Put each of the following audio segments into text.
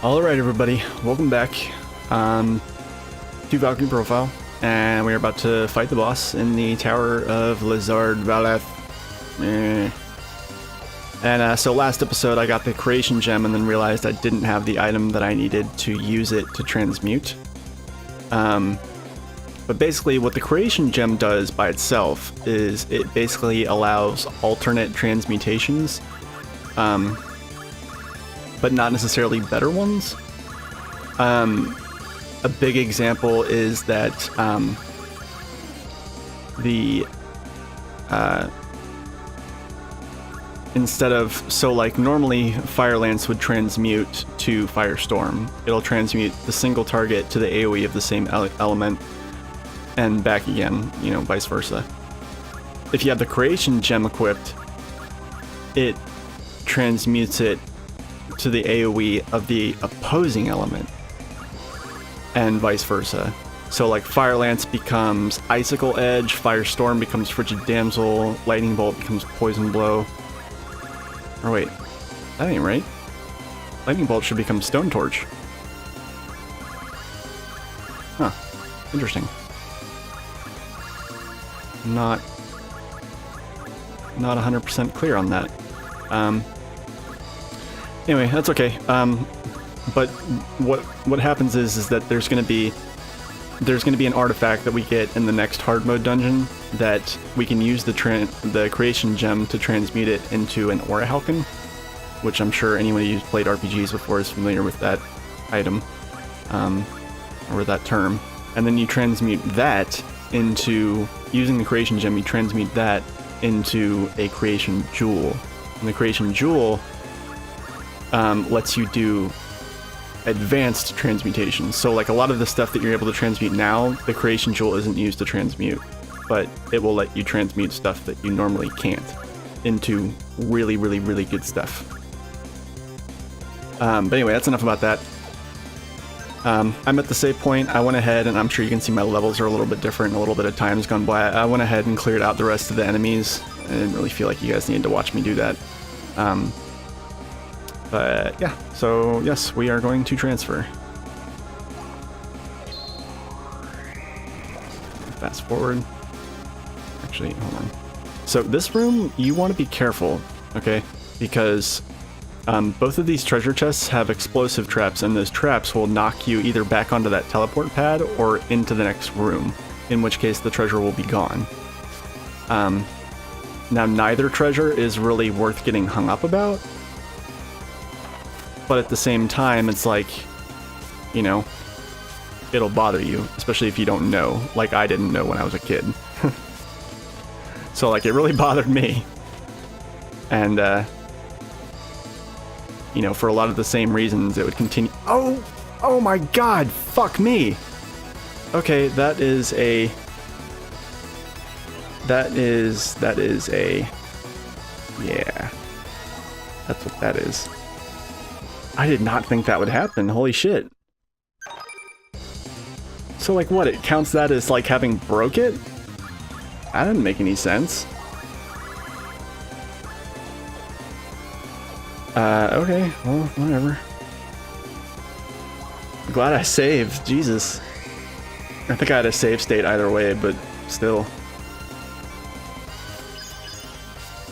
Alright everybody, welcome back to Valkyrie Profile, and we're about to fight the boss in the Tower of Lizard Valeth. And so last episode I got the creation gem and then realized I didn't have the item that I needed to use it to transmute. But basically what the creation gem does by itself is it basically allows alternate transmutations, but not necessarily better ones. A big example is that instead of, so like normally Fire Lance would transmute to Firestorm. It'll transmute the single target to the AoE of the same element and back again, you know, vice versa. If you have the creation gem equipped, it transmutes it to the AoE of the opposing element and vice versa. So like Fire Lance becomes Icicle Edge, Firestorm becomes Frigid Damsel, Lightning Bolt becomes Poison Blow. Or wait, that ain't right. Lightning Bolt should become Stone Torch. Huh, interesting. Not 100% clear on that. Anyway, that's okay. But what happens is that there's gonna be an artifact that we get in the next hard mode dungeon that we can use the creation gem to transmute it into an Aura Halcyon, which I'm sure anyone who's played RPGs before is familiar with that item, or that term. And then you transmute that into, using the creation gem, you transmute that into a creation jewel. And the creation jewel lets you do advanced transmutations. So like a lot of the stuff that you're able to transmute now, the creation jewel isn't used to transmute, but it will let you transmute stuff that you normally can't into really, really, really good stuff. But anyway, that's enough about that. I'm at the save point. I went ahead, and I'm sure you can see my levels are a little bit different, a little bit of time's gone by. I went ahead and cleared out the rest of the enemies. I didn't really feel like you guys needed to watch me do that. But yeah, so yes, we are going to transfer. Fast forward. Actually, hold on. So this room, you want to be careful, okay? Because both of these treasure chests have explosive traps, and those traps will knock you either back onto that teleport pad or into the next room, in which case the treasure will be gone. Now, neither treasure is really worth getting hung up about, but at the same time, it's like, you know, it'll bother you, especially if you don't know, like I didn't know when I was a kid. So, like, it really bothered me. And, you know, for a lot of the same reasons, it would continue. Oh my god, fuck me! Okay, that is a, yeah. That's what that is. I did not think that would happen, holy shit. So like what, it counts that as like having broke it? That didn't make any sense. Okay, well, whatever. I'm glad I saved, Jesus. I think I had a save state either way, but still.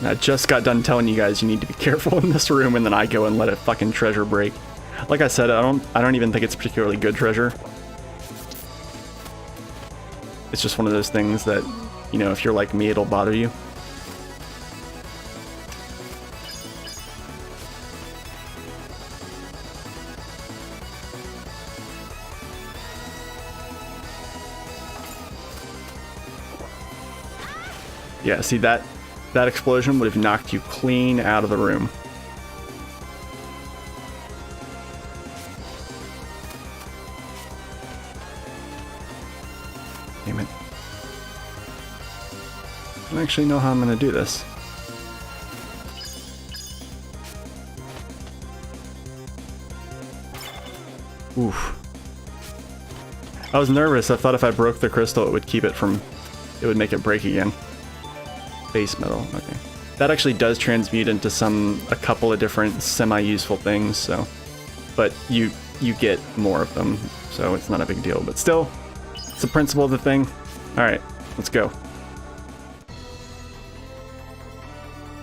I just got done telling you guys you need to be careful in this room, and then I go and let a fucking treasure break. Like I said, I don't even think it's particularly good treasure. It's just one of those things that, you know, if you're like me, it'll bother you. Yeah, see that explosion would have knocked you clean out of the room. Damn it. I don't actually know how I'm going to do this. Oof. I was nervous. I thought if I broke the crystal, it would keep it from... it would make it break again. Base metal, okay. That actually does transmute into a couple of different semi-useful things, so but you get more of them, so it's not a big deal. But still, it's the principle of the thing. All right, let's go.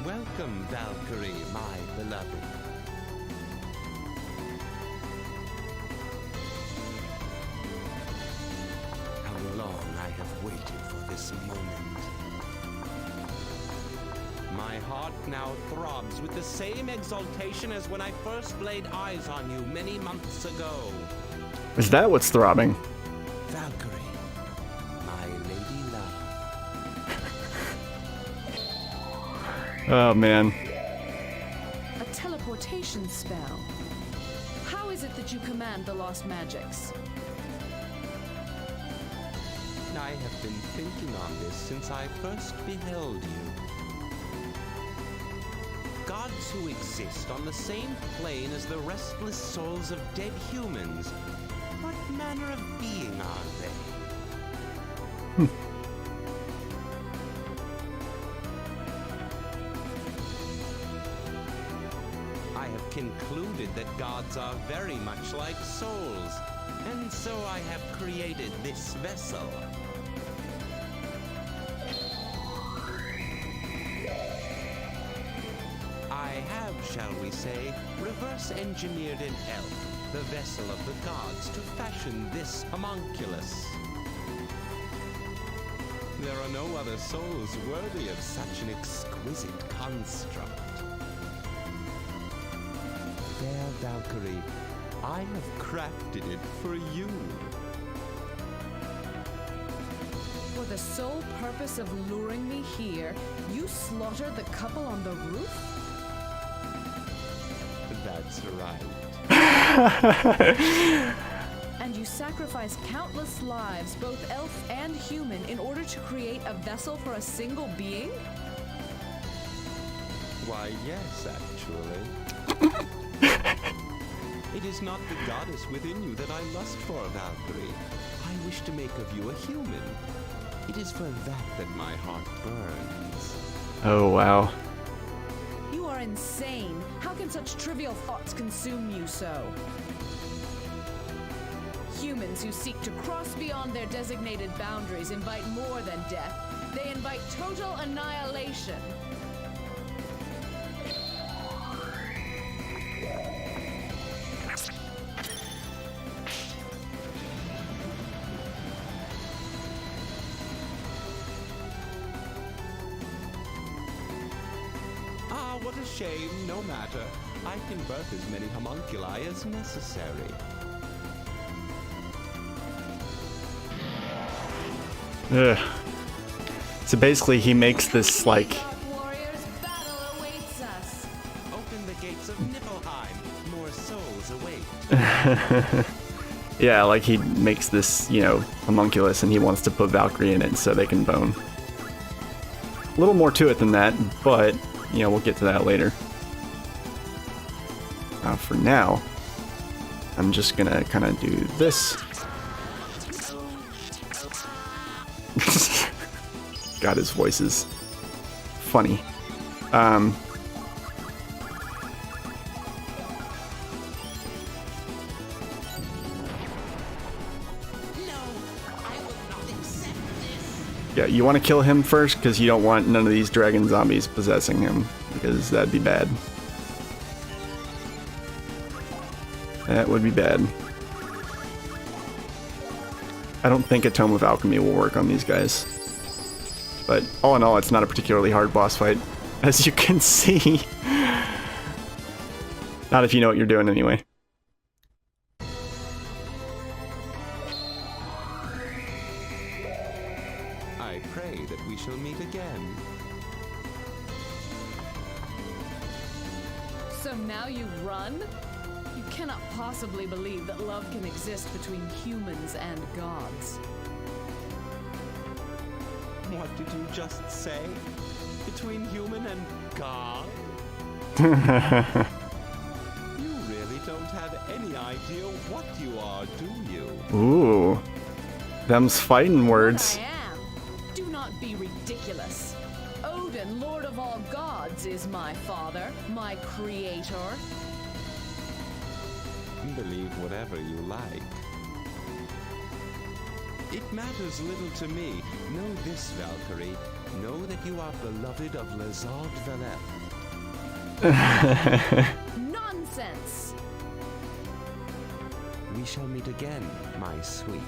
Welcome, Valkyrie, my beloved. How long I have waited for this moment. My heart now throbs with the same exultation as when I first laid eyes on you many months ago. Is that what's throbbing? Valkyrie, my lady love. Oh man. A teleportation spell. How is it that you command the lost magics? I have been thinking on this since I first beheld you. Gods who exist on the same plane as the restless souls of dead humans. What manner of being are they? I have concluded that gods are very much like souls, and so I have created this vessel. I have, shall we say, reverse engineered an elf, the vessel of the gods, to fashion this homunculus. There are no other souls worthy of such an exquisite construct. Fair Valkyrie, I have crafted it for you. For the sole purpose of luring me here, you slaughtered the couple on the roof? That's right. And you sacrificed countless lives, both elf and human, in order to create a vessel for a single being? Why, yes, actually. It is not the goddess within you that I lust for, Valkyrie. I wish to make of you a human. It is for that my heart burns. Oh wow. You are insane. How can such trivial thoughts consume you so? Humans who seek to cross beyond their designated boundaries invite more than death. They invite total annihilation. Ah, what a shame. No matter. I can birth as many homunculi as necessary. Ugh. So basically he makes this like Warriors, battle awaits us. Open the gates of Niflheim. More souls await. yeah, like he makes this, you know, homunculus and he wants to put Valkyrie in it so they can bone. A little more to it than that, but you know, we'll get to that later. For now, I'm just gonna kind of do this. God, his voice is funny. Yeah, you want to kill him first because you don't want none of these dragon zombies possessing him, because that'd be bad. That would be bad. I don't think a Tome of Alchemy will work on these guys. But all in all, it's not a particularly hard boss fight, as you can see. Not if you know what you're doing anyway. I pray that we shall meet again. So now you run? You cannot possibly believe that love can exist between humans and gods. What did you just say? Between human and God? You really don't have any idea what you are, do you? Ooh. Them's fighting words. What I am. Do not be ridiculous. Odin, Lord of all gods, is my father, my creator. can believe whatever you like. It matters little to me. Know this, Valkyrie. Know that you are beloved of Lazard Valeth. Nonsense! We shall meet again, my sweet.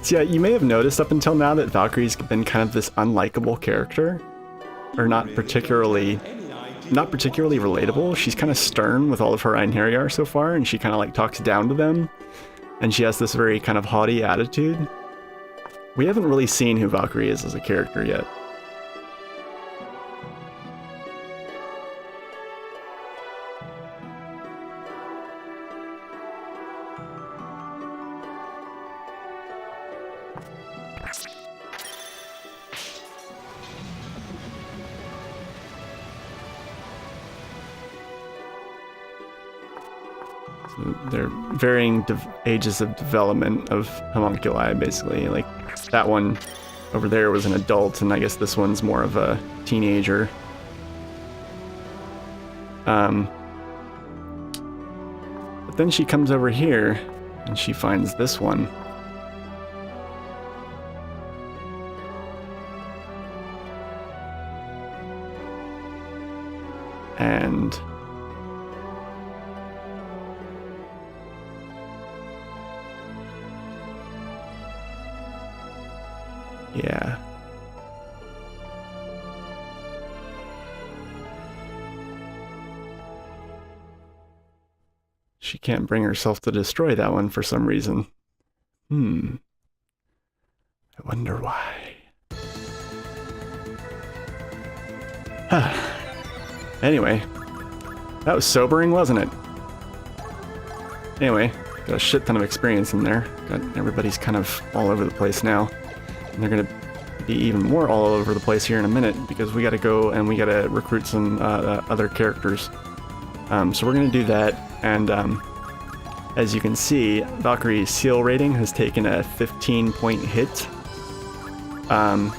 So yeah, you may have noticed up until now that Valkyrie's been kind of this unlikable character. Or not particularly relatable. She's kind of stern with all of her Einherjar so far, and she kind of like talks down to them. And she has this very kind of haughty attitude. We haven't really seen who Valkyrie is as a character yet. They're varying ages of development of homunculi, basically. Like, that one over there was an adult, and I guess this one's more of a teenager. But then she comes over here, and she finds this one. And yeah. She can't bring herself to destroy that one for some reason. I wonder why. Anyway, that was sobering, wasn't it? Anyway, got a shit ton of experience in there. Everybody's kind of all over the place now. And they're going to be even more all over the place here in a minute, because we got to go and we got to recruit some other characters. So we're going to do that, and as you can see, Valkyrie's seal rating has taken a 15-point hit. And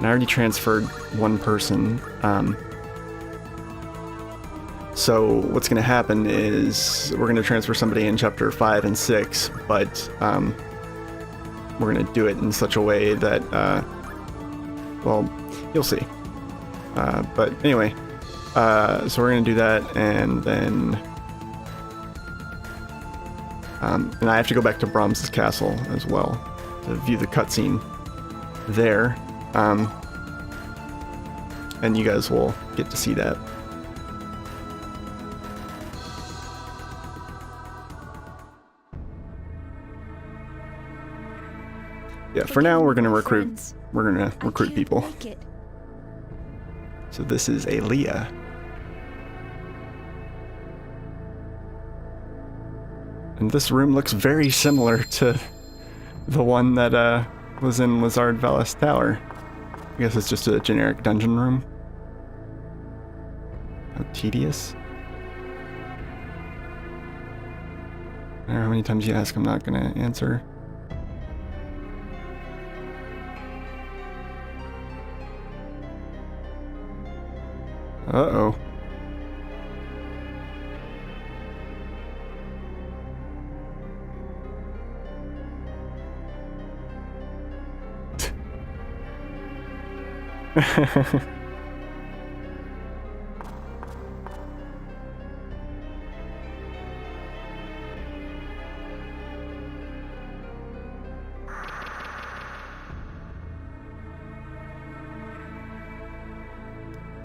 I already transferred one person. So what's going to happen is we're going to transfer somebody in chapter 5 and 6, but we're going to do it in such a way that, well, you'll see. But anyway, so we're going to do that, and then and I have to go back to Brahms' castle as well to view the cutscene there, and you guys will get to see that. Yeah, for now we're gonna recruit. We're gonna recruit people. So this is Aaliyah. And this room looks very similar to the one that was in Lazard Valeth's tower. I guess it's just a generic dungeon room. How tedious. I don't know how many times you ask, I'm not gonna answer. Uh-oh.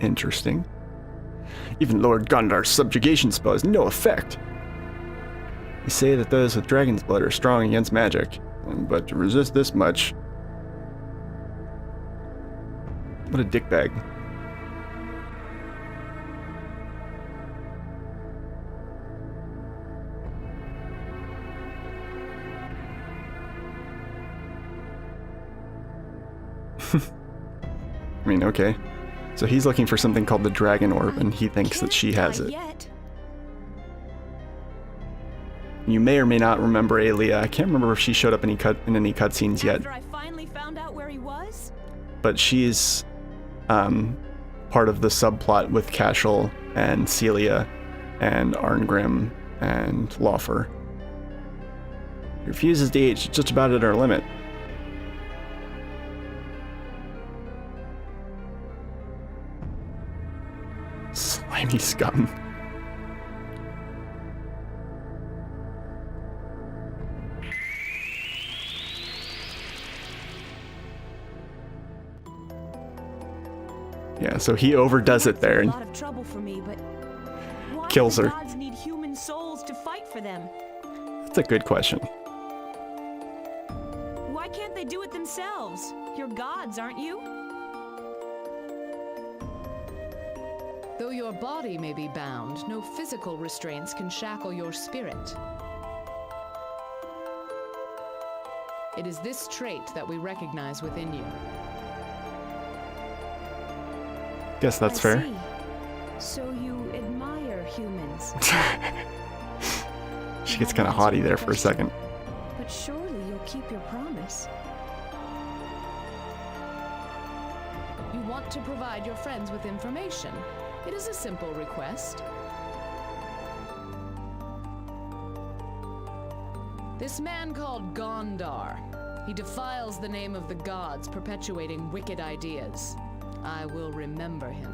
Interesting. Even Lord Gondar's subjugation spell has no effect. They say that those with dragon's blood are strong against magic, but to resist this much... What a dickbag. I mean, okay. So he's looking for something called the Dragon Orb, and he thinks that she has it. You may or may not remember Aaliyah. I can't remember if she showed up in any cutscenes yet. After I finally found out where he was? But she's part of the subplot with Cashel and Celia, and Arngrim and Lawfer. He refuses to eat. She's just about at our limit. Slimy scum. Yeah, so he overdoes it there A and lot of trouble for me, but why kills do the her. gods need human souls to fight for them? That's a good question. Why can't they do it themselves? You're gods, aren't you? Though your body may be bound, no physical restraints can shackle your spirit. It is this trait that we recognize within you. Guess that's I fair. see. So you admire humans. She gets kind of haughty there for a second. But surely you'll keep your promise. You want to provide your friends with information. It is a simple request. This man called Gondar. He defiles the name of the gods, perpetuating wicked ideas. I will remember him.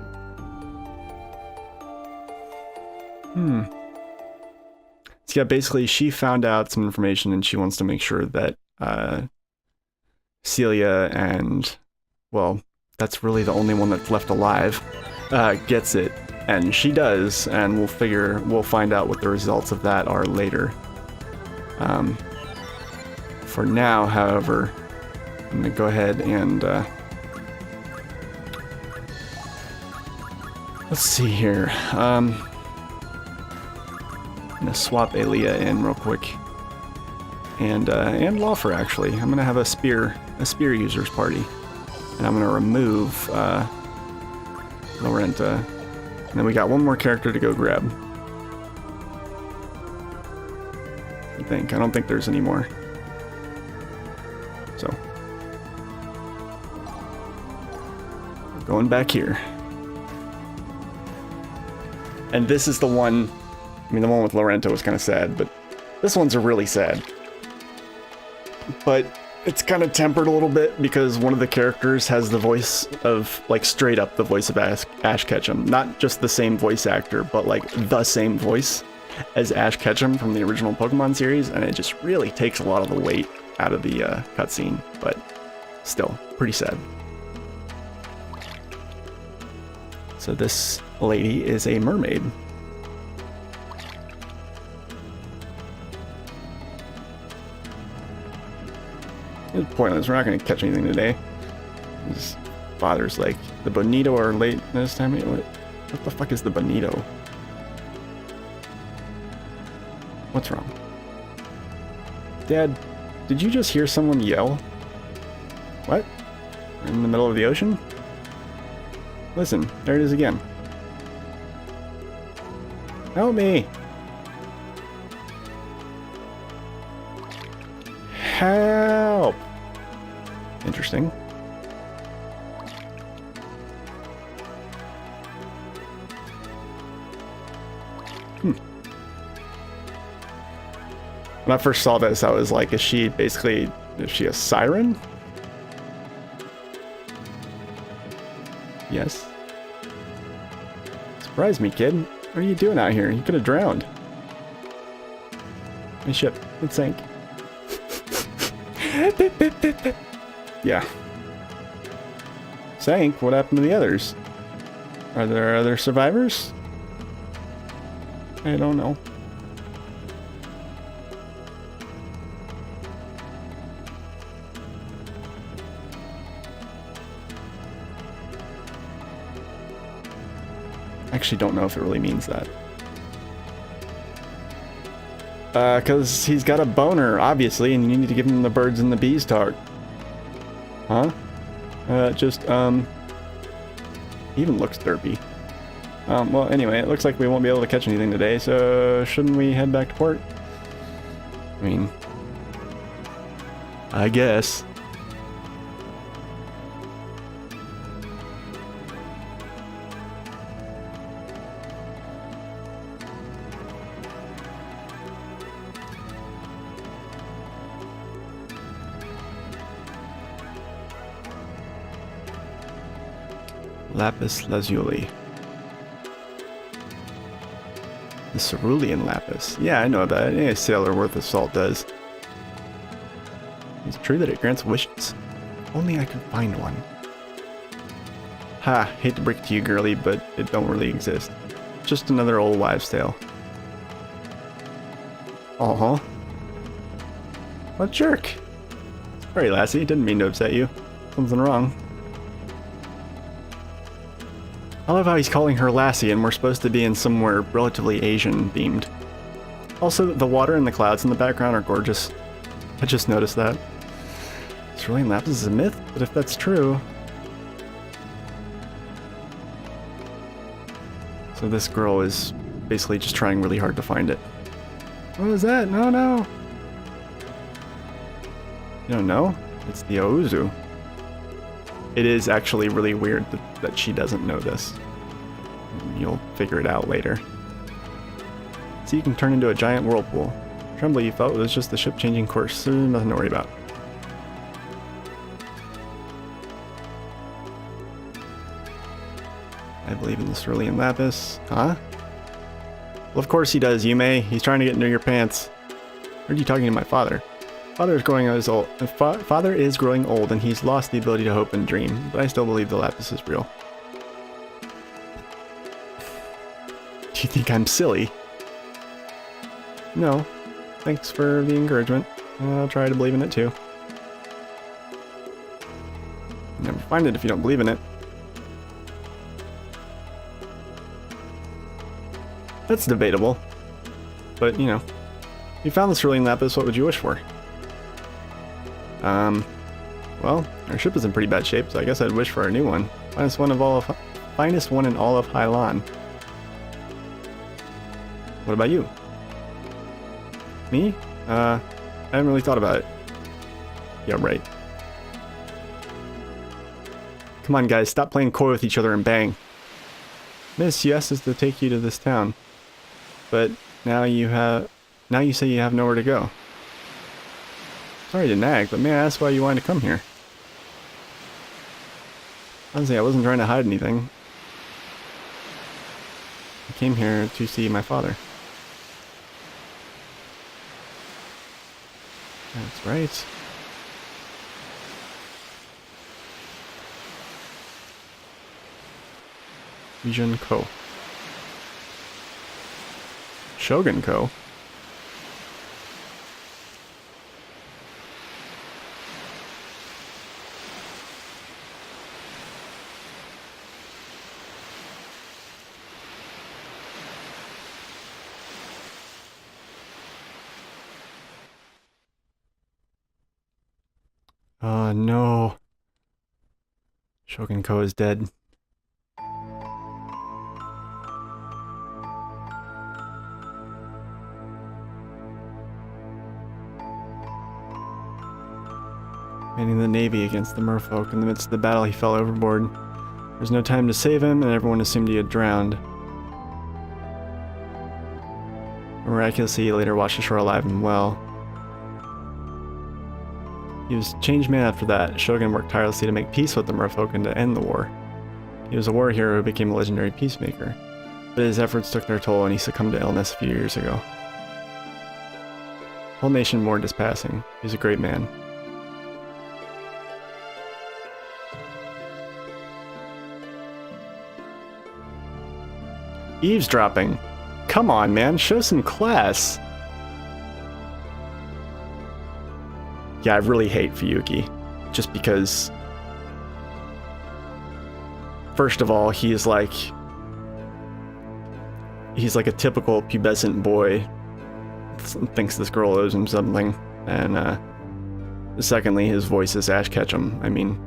So yeah, basically she found out some information and she wants to make sure that Celia and, well, that's really the only one that's left alive, gets it. And she does, and we'll find out what the results of that are later. For now, however, I'm gonna go ahead and let's see here. I'm gonna swap Aaliyah in real quick, and Lawfer actually. I'm gonna have a spear users party, and I'm gonna remove Lorenta, and then we got one more character to go grab. I don't think there's any more. So we're going back here. And this is the one, I mean, the one with Lorenta was kind of sad, but this one's really sad. But it's kind of tempered a little bit because one of the characters has the voice of, like, straight up the voice of Ash Ketchum. Not just the same voice actor, but, like, the same voice as Ash Ketchum from the original Pokemon series, and it just really takes a lot of the weight out of the cutscene, but still, pretty sad. So this lady is a mermaid. It's pointless, we're not going to catch anything today. His father's like, the Bonito are late this time. What the fuck is the Bonito? What's wrong? Dad, did you just hear someone yell? What? In the middle of the ocean? Listen, there it is again. Help me! Help! Interesting. When I first saw this, I was like, is she a siren? Yes. Surprise me, kid. What are you doing out here? You could have drowned. My ship, it sank. Yeah. Sank? What happened to the others? Are there other survivors? I don't know. Actually don't know if it really means that. Because he's got a boner, obviously, and you need to give him the birds and the bees talk. Huh? He even looks derpy. Well, anyway, it looks like we won't be able to catch anything today, so shouldn't we head back to port? I mean, I guess. Lapis lazuli. The cerulean lapis. Yeah, I know that. Any sailor worth of salt does. Is it true that it grants wishes? If only I could find one. Ha, hate to break it to you, girly, but it don't really exist. Just another old wives' tale. Uh-huh. What jerk? Sorry, lassie, didn't mean to upset you. Something wrong. I love how he's calling her lassie and we're supposed to be in somewhere relatively Asian themed. Also, the water and the clouds in the background are gorgeous. I just noticed that. Cerulean lapis is a myth, but if that's true... So this girl is basically just trying really hard to find it. What is that? No, no! You don't know? It's the Ozu. It is actually really weird that she doesn't know this. You'll figure it out later. So you can turn into a giant whirlpool. Trembly, you felt it was just the ship changing course, so nothing to worry about. I believe in the cerulean lapis. Huh? Well, of course he does, Yume. He's trying to get into your pants. Heard you talking to my father. Father is growing old and he's lost the ability to hope and dream, but I still believe the lapis is real. Do you think I'm silly? No. Thanks for the encouragement. I'll try to believe in it too. Never find it if you don't believe in it. That's debatable. But, you know. If you found the cerulean lapis, what would you wish for? Well, our ship is in pretty bad shape, so I guess I'd wish for a new one. Finest one in all of Hailan. What about you? Me? I haven't really thought about it. Yeah, right. Come on, guys, stop playing coy with each other and bang. Miss, you asked us to take you to this town. But now you say you have nowhere to go. Sorry to nag, but may I ask why you wanted to come here? Honestly, I wasn't trying to hide anything. I came here to see my father. That's right. Region Co. Shogun Co. No. Shogun Ko is dead. Commanding the Navy against the merfolk. In the midst of the battle, he fell overboard. There was no time to save him, and everyone assumed he had drowned. Miraculously, he later washed ashore alive and well. He was a changed man after that. Shogun worked tirelessly to make peace with the merfolk and to end the war. He was a war hero who became a legendary peacemaker. But his efforts took their toll and he succumbed to illness a few years ago. The whole nation mourned his passing. He was a great man. Eavesdropping. Come on, man. Show some class. Yeah, I really hate Fuyuki. Just because... First of all, he's like a typical pubescent boy. Thinks this girl owes him something. And, secondly, his voice is Ash Ketchum. I mean...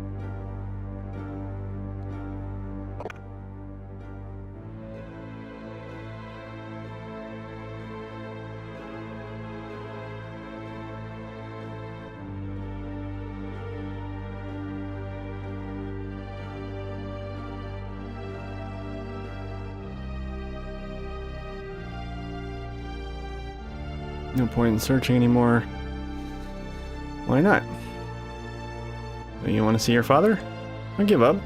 No point in searching anymore. Why not? Don't you want to see your father? Don't give up.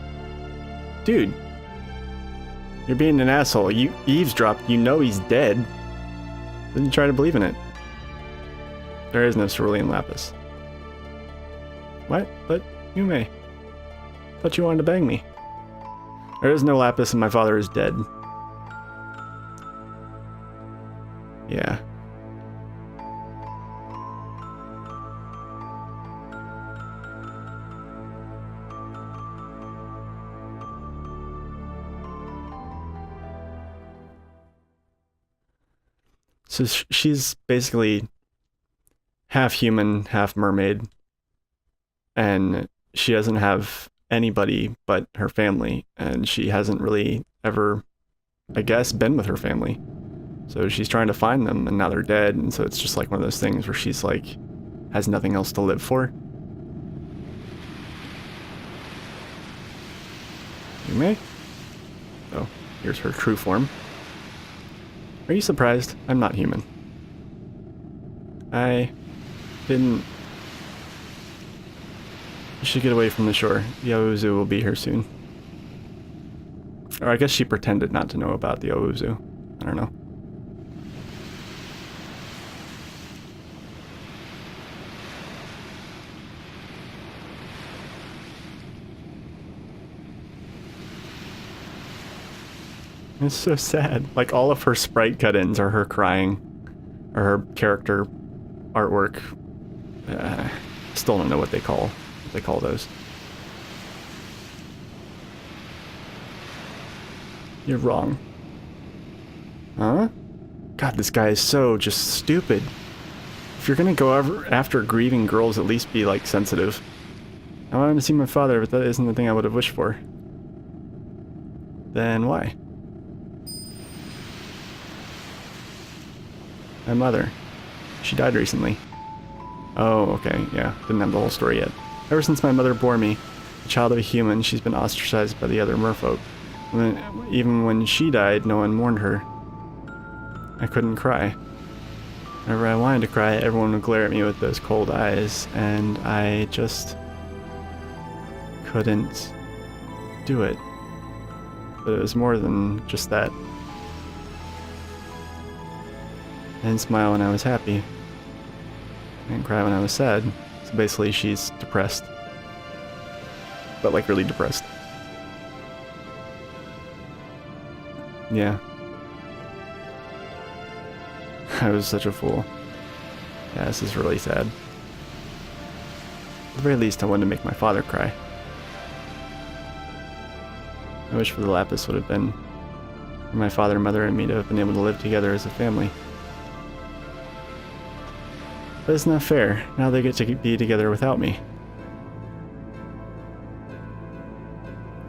Dude, You're being an asshole. You eavesdropped. You know he's dead. Then you try to believe in it. There is no cerulean lapis. What? But Yume. Thought you wanted to bang me. There is no lapis and my father is dead. Yeah. So she's basically half human, half mermaid, and she doesn't have anybody but her family, and she hasn't really ever, I guess, been with her family. So she's trying to find them, and now they're dead, and so it's just like one of those things where she's like, has nothing else to live for. You may? Oh, here's her true form. Are you surprised? I'm not human. I didn't... You should get away from the shore. The Owuzu will be here soon. Or I guess she pretended not to know about the Owuzu. I don't know. It's so sad. Like, all of her sprite cut-ins are her crying. Or her character artwork. Still don't know what they call those. You're wrong. Huh? God, this guy is so just stupid. If you're gonna go after grieving girls, at least be, like, sensitive. I wanted to see my father, but that isn't the thing I would have wished for. Then why? My mother. She died recently. Oh, okay, yeah. Didn't have the whole story yet. Ever since my mother bore me, a child of a human, she's been ostracized by the other merfolk. Even when she died, no one mourned her. I couldn't cry. Whenever I wanted to cry, everyone would glare at me with those cold eyes, and I just couldn't do it. But it was more than just that. I didn't smile when I was happy. I didn't cry when I was sad. So basically she's depressed. But like really depressed. Yeah. I was such a fool. Yeah, this is really sad. At the very least, I wanted to make my father cry. I wish for the lapis would have been for my father, mother, and me to have been able to live together as a family. But it's not fair. Now they get to be together without me.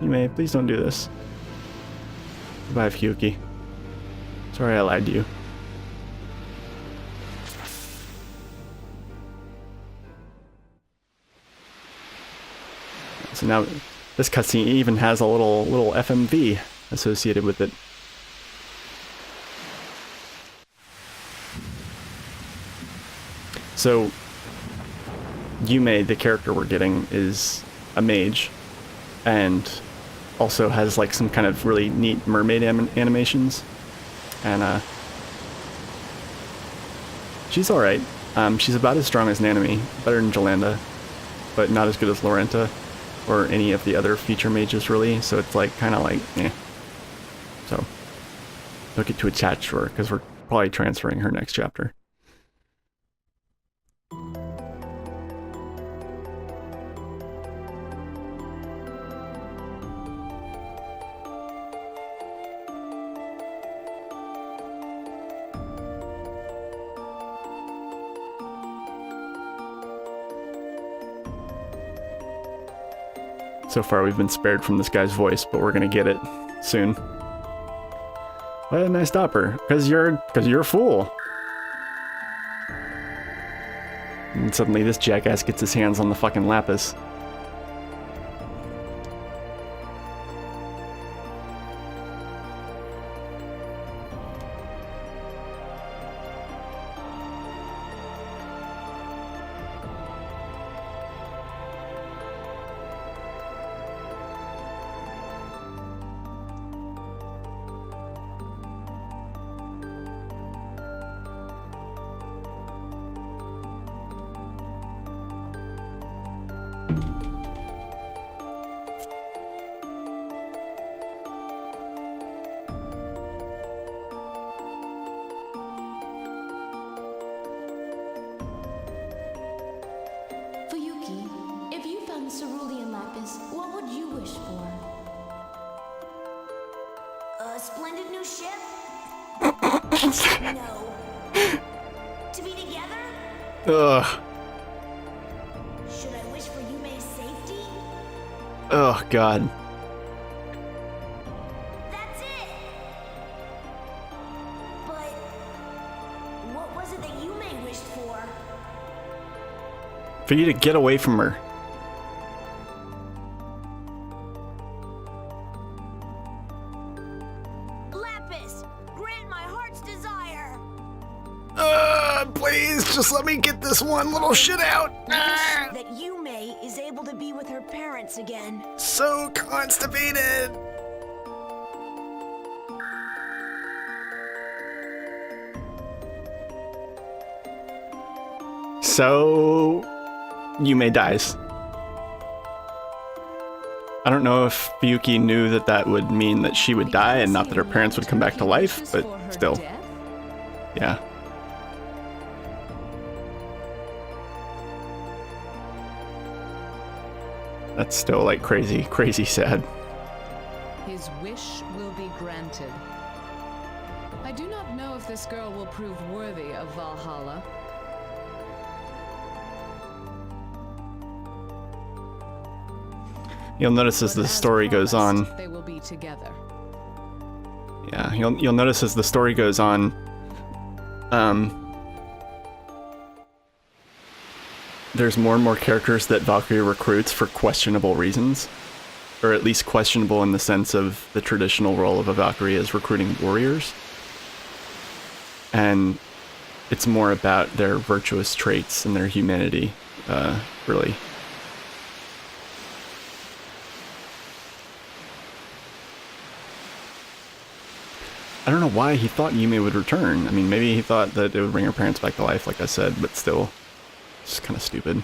You may, please don't do this. Goodbye, Fuyuki. Sorry I lied to you. So now, this cutscene even has a little FMV associated with it. So, Yume, the character we're getting, is a mage, and also has like some kind of really neat mermaid animations, and she's alright. She's about as strong as Nanami, better than Jolanda, but not as good as Lorenta, or any of the other feature mages really, so it's like, kind of like, eh. So, don't get too attached to her, because we're probably transferring her next chapter. So far we've been spared from this guy's voice, but we're gonna get it soon. Why didn't I stop her? Because you're a fool. And suddenly this jackass gets his hands on the fucking lapis. Fuyuki, if you found the cerulean lapis, what would you wish for? A splendid new ship? No. To be together? Ugh. Should I wish for Yume's safety? Oh, God. That's it! But what was it that Yume wished for? For you to get away from her. Lapis, grant my heart's desire! Please, just let me get this one little shit out. That Yume is able to be with her parents again. So constipated. So, Yume dies. I don't know if Fuyuki knew that that would mean that she would die and not that her parents would come back to life, but still. Yeah. That's still like crazy sad. His wish will be granted. I do not know if this girl will prove worthy of Valhalla. You'll notice as the story goes on. They will be together. Yeah, you'll notice as the story goes on. There's more and more characters that Valkyrie recruits for questionable reasons, or at least questionable in the sense of the traditional role of a Valkyrie as recruiting warriors. And it's more about their virtuous traits and their humanity, really. I don't know why he thought Yume would return. I mean, maybe he thought that it would bring her parents back to life, like I said, but still, it's kind of stupid.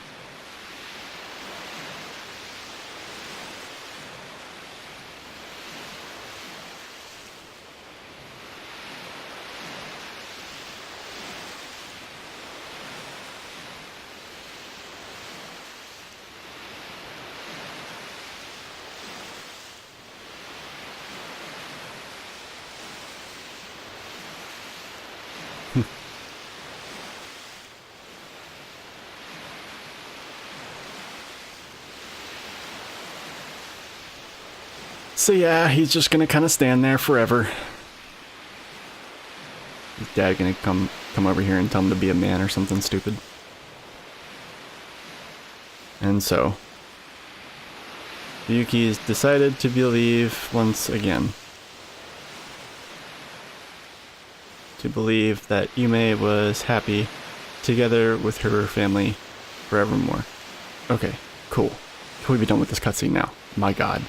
So yeah, he's just gonna kind of stand there forever. His dad gonna come over here and tell him to be a man or something stupid. And so, Yuki has decided to believe once again. To believe that Yume was happy together with her family forevermore. Okay, cool. Can we be done with this cutscene now? My god.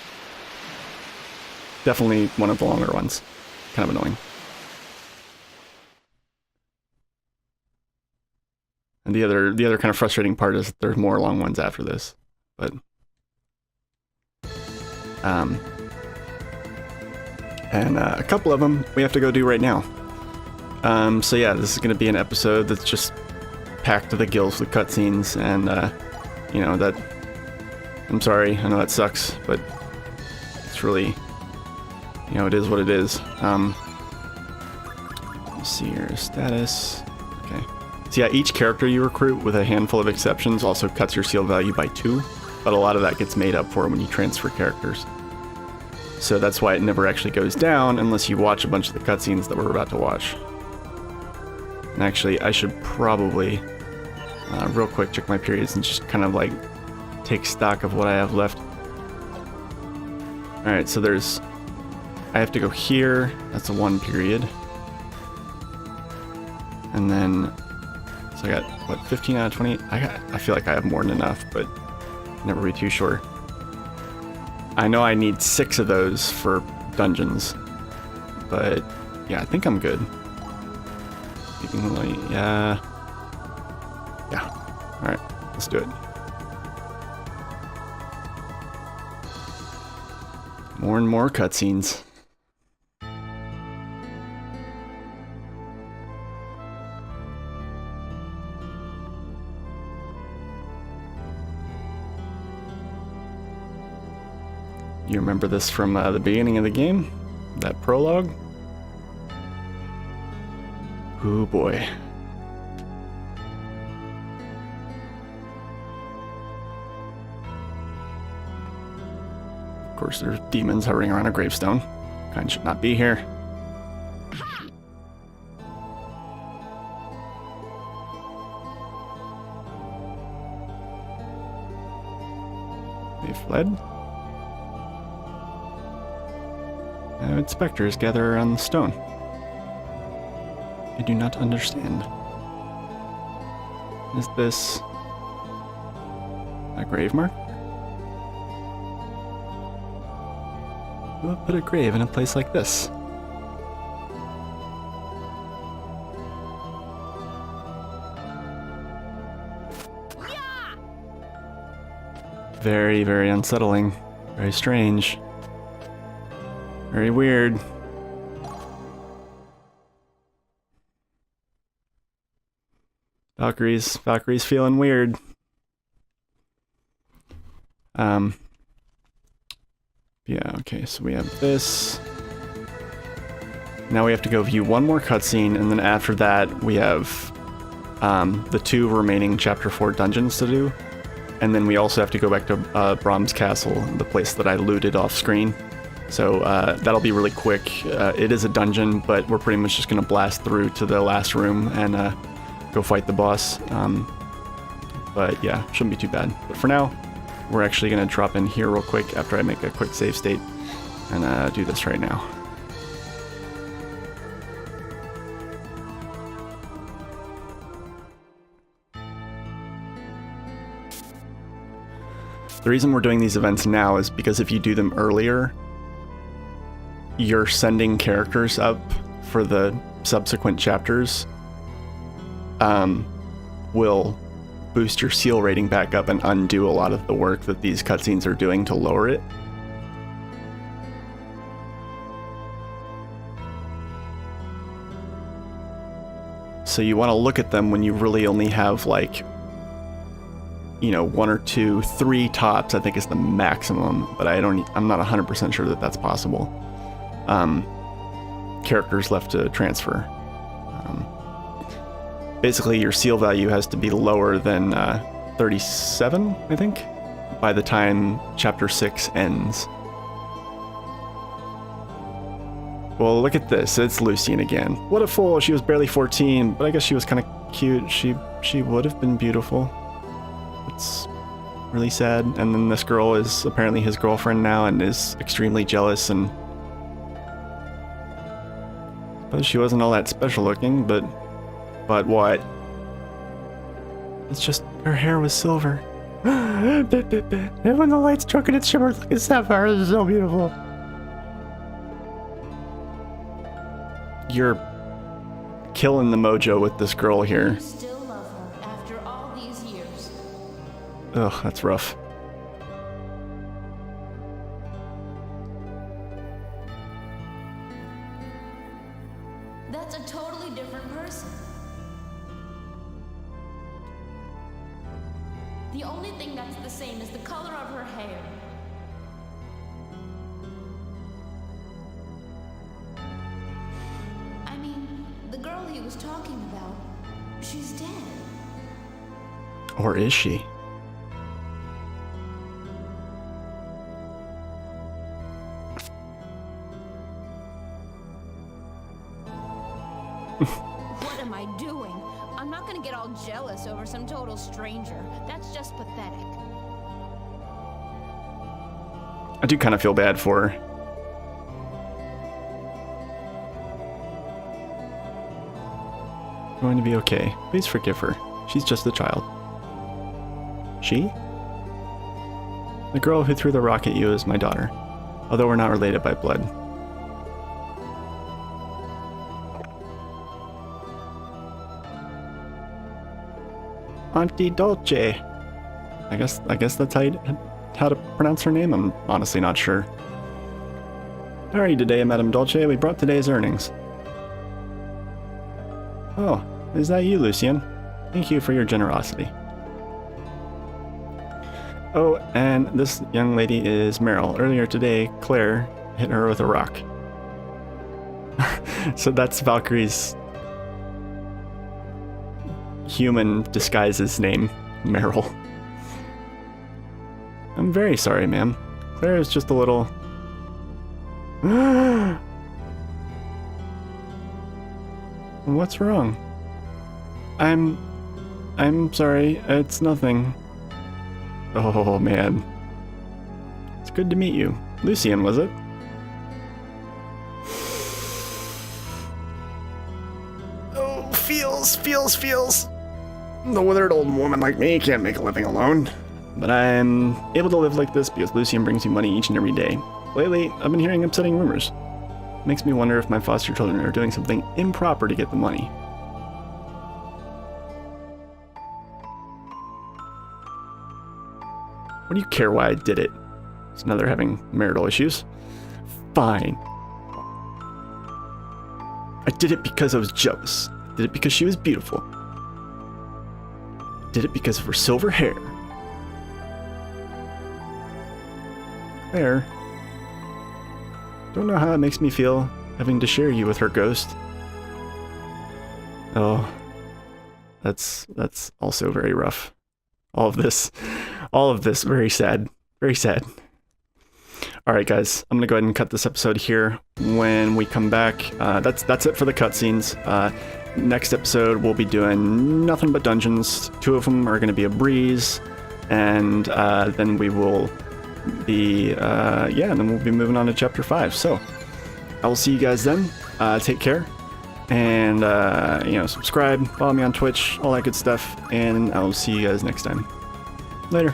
Definitely one of the longer ones. Kind of annoying. And the other kind of frustrating part is that there's more long ones after this. But and a couple of them we have to go do right now. So yeah, this is going to be an episode that's just packed to the gills with cutscenes, and you know, that I'm sorry, I know that sucks, but it's really, you know, it is what it is. Let's see your status. Okay. So yeah, each character you recruit, with a handful of exceptions, also cuts your seal value by 2, but a lot of that gets made up for when you transfer characters. So that's why it never actually goes down unless you watch a bunch of the cutscenes that we're about to watch. And actually, I should probably real quick check my periods and just kind of like take stock of what I have left. Alright, so I have to go here, that's a 1 period. And then, so I got, what, 15 out of 20? I feel like I have more than enough, but never be too sure. I know I need 6 of those for dungeons, but yeah, I think I'm good. Yeah. Alright, let's do it. More and more cutscenes. You remember this from the beginning of the game? That prologue? Oh boy. Of course, there's demons hovering around a gravestone. Kind should not be here. They fled. Now specters gather around the stone. I do not understand. Is this a grave mark? Who would put a grave in a place like this? Very, very unsettling. Very strange. Very weird. Valkyrie's feeling weird. Yeah, okay, so we have this. Now we have to go view one more cutscene, and then after that we have the 2 remaining Chapter 4 dungeons to do. And then we also have to go back to Brahm's Castle, the place that I looted off screen. So that'll be really quick. It is a dungeon, but we're pretty much just going to blast through to the last room and go fight the boss. But yeah, shouldn't be too bad. But for now, we're actually going to drop in here real quick after I make a quick save state and do this right now. The reason we're doing these events now is because if you do them earlier, you're sending characters up for the subsequent chapters will boost your seal rating back up and undo a lot of the work that these cutscenes are doing to lower it. So you want to look at them when you really only have like, you know, 1 or 2, 3 tops, I think is the maximum, but I'm not 100% sure that that's possible. Characters left to transfer. Basically, your seal value has to be lower than 37, I think, by the time Chapter 6 ends. Well, look at this. It's Lucian again. What a fool. She was barely 14, but I guess she was kind of cute. She would have been beautiful. It's really sad. And then this girl is apparently his girlfriend now and is extremely jealous, and but she wasn't all that special looking, but what? It's just her hair was silver. And when the light struck it, it shimmered like a sapphire. It was so beautiful. You're killing the mojo with this girl here. You still love her after all these years. Ugh, that's rough. That's a totally different person. The only thing that's the same is the color of her hair. I mean, the girl he was talking about, she's dead. Or is she? What am I doing? I'm not gonna get all jealous over some total stranger. That's just pathetic. I do kind of feel bad for her. Going to be okay. Please forgive her. She's just a child. She? The girl who threw the rock at you is my daughter, although we're not related by blood. Auntie Dolce. I guess that's how to pronounce her name. I'm honestly not sure. How are you today, Madame Dolce? We brought today's earnings. Oh, is that you, Lucien? Thank you for your generosity. Oh, and this young lady is Meryl. Earlier today, Claire hit her with a rock. So that's Valkyrie's human disguise's name, Meryl. I'm very sorry, ma'am. Claire is just a little... What's wrong? I'm sorry, it's nothing. Oh, man. It's good to meet you. Lucien, was it? Oh, feels. The withered old woman like me can't make a living alone. But I'm able to live like this because Lucien brings me money each and every day. Lately, I've been hearing upsetting rumors. Makes me wonder if my foster children are doing something improper to get the money. What do you care why I did it? So now they're having marital issues. Fine. I did it because I was jealous. I did it because she was beautiful. I did it because of her silver hair. Claire. Don't know how it makes me feel having to share you with her ghost. Oh, that's also very rough. All of this, very sad, very sad. All right, guys, I'm gonna go ahead and cut this episode here. When we come back, that's it for the cutscenes. Next episode, we'll be doing nothing but dungeons. 2 of them are gonna be a breeze, and then we will be then we'll be moving on to chapter 5. So I will see you guys then. Take care, and subscribe, follow me on Twitch, all that good stuff, and I will see you guys next time. Later.